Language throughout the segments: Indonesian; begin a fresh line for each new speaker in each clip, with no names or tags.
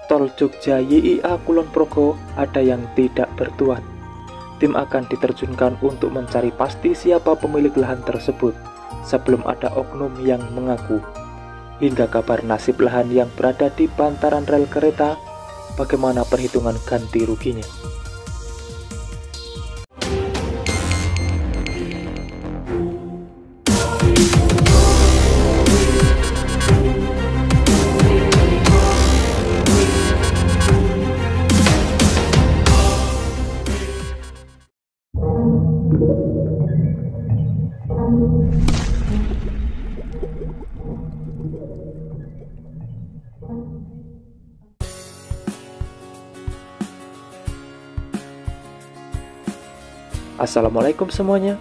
Tol Jogja YIA Kulon Progo ada yang tidak bertuan. Tim akan diterjunkan untuk mencari pasti siapa pemilik lahan tersebut sebelum ada oknum yang mengaku. Hingga kabar nasib lahan yang berada di bantaran rel kereta, bagaimana perhitungan ganti ruginya. Assalamualaikum semuanya.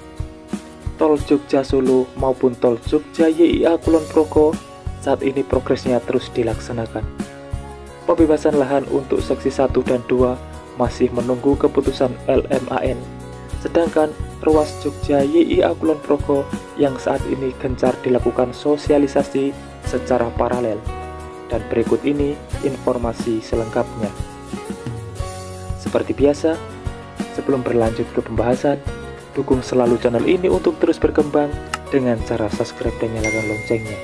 Tol Jogja Solo maupun Tol Jogja YIA Kulon Progo saat ini progresnya terus dilaksanakan. Pembebasan lahan untuk seksi 1 dan 2 masih menunggu keputusan LMAN. Sedangkan ruas Jogja YIA Kulon Progo yang saat ini gencar dilakukan sosialisasi secara paralel. Dan berikut ini informasi selengkapnya. Seperti biasa, sebelum berlanjut ke pembahasan, dukung selalu channel ini untuk terus berkembang dengan cara subscribe dan nyalakan loncengnya,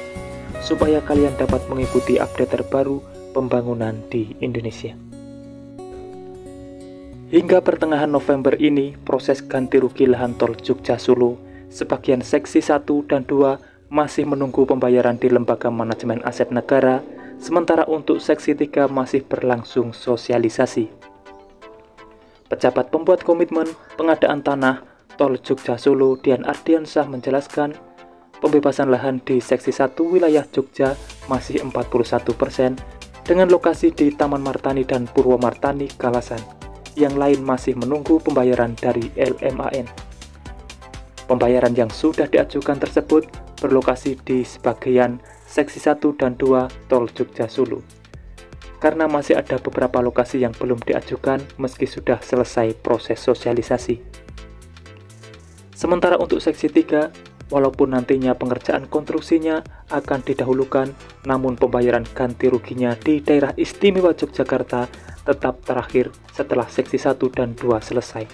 supaya kalian dapat mengikuti update terbaru pembangunan di Indonesia. Hingga pertengahan November ini, proses ganti rugi lahan tol Jogja Solo sebagian seksi 1 dan 2 masih menunggu pembayaran di Lembaga Manajemen Aset Negara, sementara untuk seksi 3 masih berlangsung sosialisasi. Pejabat pembuat komitmen pengadaan tanah Tol Jogja Solo, Dian Ardiansyah menjelaskan, pembebasan lahan di seksi 1 wilayah Jogja masih 41% dengan lokasi di Taman Martani dan Purwomartani Kalasan. Yang lain masih menunggu pembayaran dari LMAN. Pembayaran yang sudah diajukan tersebut berlokasi di sebagian seksi 1 dan 2 Tol Jogja Solo. Karena masih ada beberapa lokasi yang belum diajukan meski sudah selesai proses sosialisasi. Sementara untuk seksi 3, walaupun nantinya pengerjaan konstruksinya akan didahulukan, namun pembayaran ganti ruginya di daerah istimewa Yogyakarta tetap terakhir setelah seksi 1 dan 2 selesai.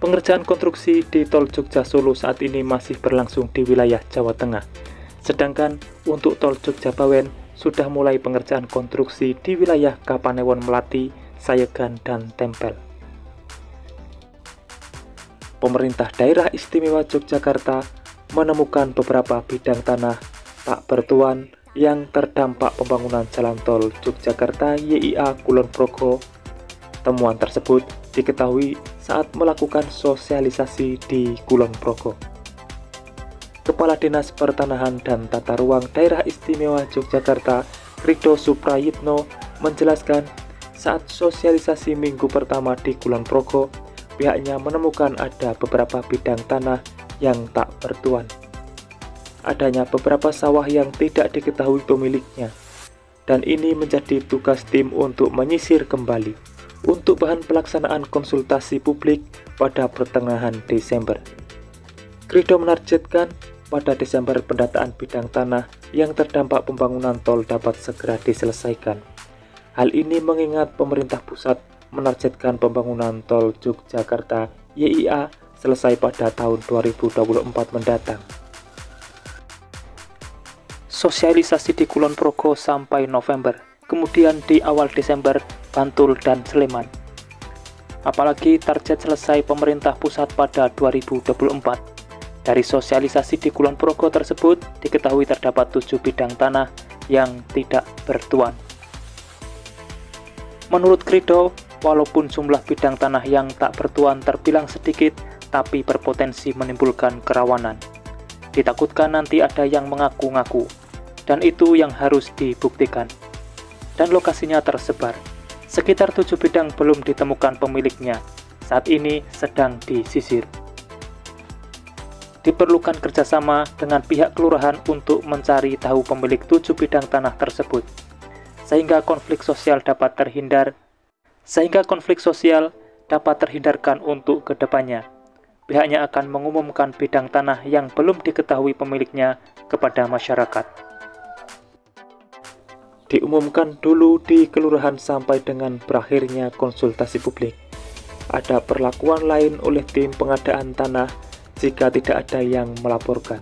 Pengerjaan konstruksi di Tol Jogja Solo saat ini masih berlangsung di wilayah Jawa Tengah. Sedangkan untuk Tol Jogja Bawen sudah mulai pengerjaan konstruksi di wilayah Kapanewon Melati, Sayegan, dan Tempel. Pemerintah daerah istimewa Yogyakarta menemukan beberapa bidang tanah tak bertuan yang terdampak pembangunan jalan tol Yogyakarta YIA Kulon Progo. Temuan tersebut diketahui saat melakukan sosialisasi di Kulon Progo. Kepala Dinas Pertanahan dan Tata Ruang Daerah Istimewa Yogyakarta, Rido Suprayitno, menjelaskan saat sosialisasi minggu pertama di Kulon Progo, pihaknya menemukan ada beberapa bidang tanah yang tak bertuan. Adanya beberapa sawah yang tidak diketahui pemiliknya, dan ini menjadi tugas tim untuk menyisir kembali untuk bahan pelaksanaan konsultasi publik pada pertengahan Desember. Rido menargetkan pada Desember pendataan bidang tanah yang terdampak pembangunan tol dapat segera diselesaikan. Hal ini mengingat pemerintah pusat menargetkan pembangunan tol Yogyakarta YIA selesai pada tahun 2024 mendatang. Sosialisasi di Kulon Progo sampai November, kemudian di awal Desember Bantul dan Sleman. Apalagi target selesai pemerintah pusat pada 2024. Dari sosialisasi di Kulon Progo tersebut, diketahui terdapat 7 bidang tanah yang tidak bertuan. Menurut Rido, walaupun jumlah bidang tanah yang tak bertuan terbilang sedikit, tapi berpotensi menimbulkan kerawanan. Ditakutkan nanti ada yang mengaku-ngaku, dan itu yang harus dibuktikan. Dan lokasinya tersebar. Sekitar 7 bidang belum ditemukan pemiliknya, saat ini sedang disisir. Diperlukan kerjasama dengan pihak kelurahan untuk mencari tahu pemilik 7 bidang tanah tersebut, sehingga konflik sosial dapat terhindarkan untuk kedepannya. Pihaknya akan mengumumkan bidang tanah yang belum diketahui pemiliknya kepada masyarakat. diumumkan dulu di kelurahan sampai dengan berakhirnya konsultasi publik. Ada perlakuan lain oleh tim pengadaan tanah jika tidak ada yang melaporkan.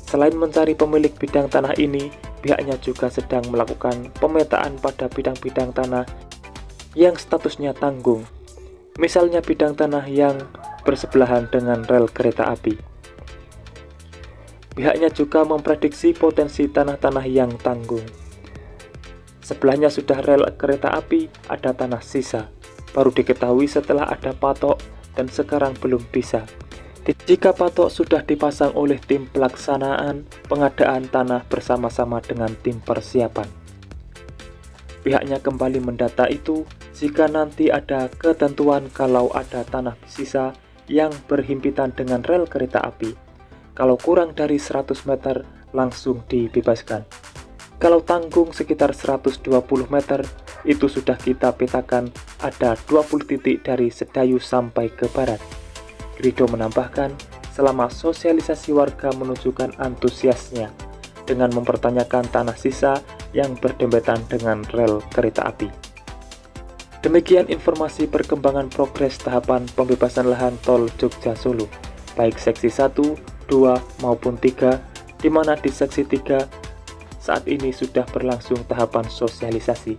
Selain mencari pemilik bidang tanah ini, pihaknya juga sedang melakukan pemetaan pada bidang-bidang tanah yang statusnya tanggung, misalnya bidang tanah yang bersebelahan dengan rel kereta api. Pihaknya juga memprediksi potensi tanah-tanah yang tanggung. Sebelahnya sudah rel kereta api, ada tanah sisa, baru diketahui setelah ada patok dan sekarang belum bisa. Jika patok sudah dipasang oleh tim pelaksanaan pengadaan tanah bersama-sama dengan tim persiapan, pihaknya kembali mendata itu jika nanti ada ketentuan kalau ada tanah sisa yang berhimpitan dengan rel kereta api. Kalau kurang dari 100 meter langsung dibebaskan. Kalau tanggung sekitar 120 meter, itu sudah kita petakan ada 20 titik dari Sedayu sampai ke barat. Rido menambahkan, selama sosialisasi warga menunjukkan antusiasnya dengan mempertanyakan tanah sisa yang berdempetan dengan rel kereta api. Demikian informasi perkembangan progres tahapan pembebasan lahan tol Jogja Solo, baik seksi 1, 2, maupun 3, di mana di seksi 3 saat ini sudah berlangsung tahapan sosialisasi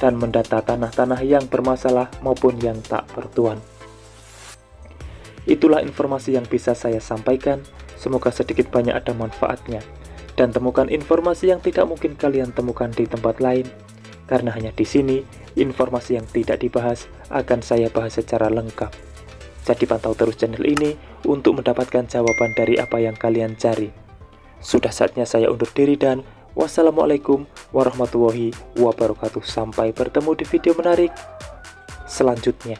dan mendata tanah-tanah yang bermasalah maupun yang tak bertuan. Itulah informasi yang bisa saya sampaikan, semoga sedikit banyak ada manfaatnya, dan temukan informasi yang tidak mungkin kalian temukan di tempat lain, karena hanya di sini, informasi yang tidak dibahas akan saya bahas secara lengkap. Jadi pantau terus channel ini untuk mendapatkan jawaban dari apa yang kalian cari. Sudah saatnya saya undur diri dan wassalamualaikum warahmatullahi wabarakatuh. Sampai bertemu di video menarik selanjutnya.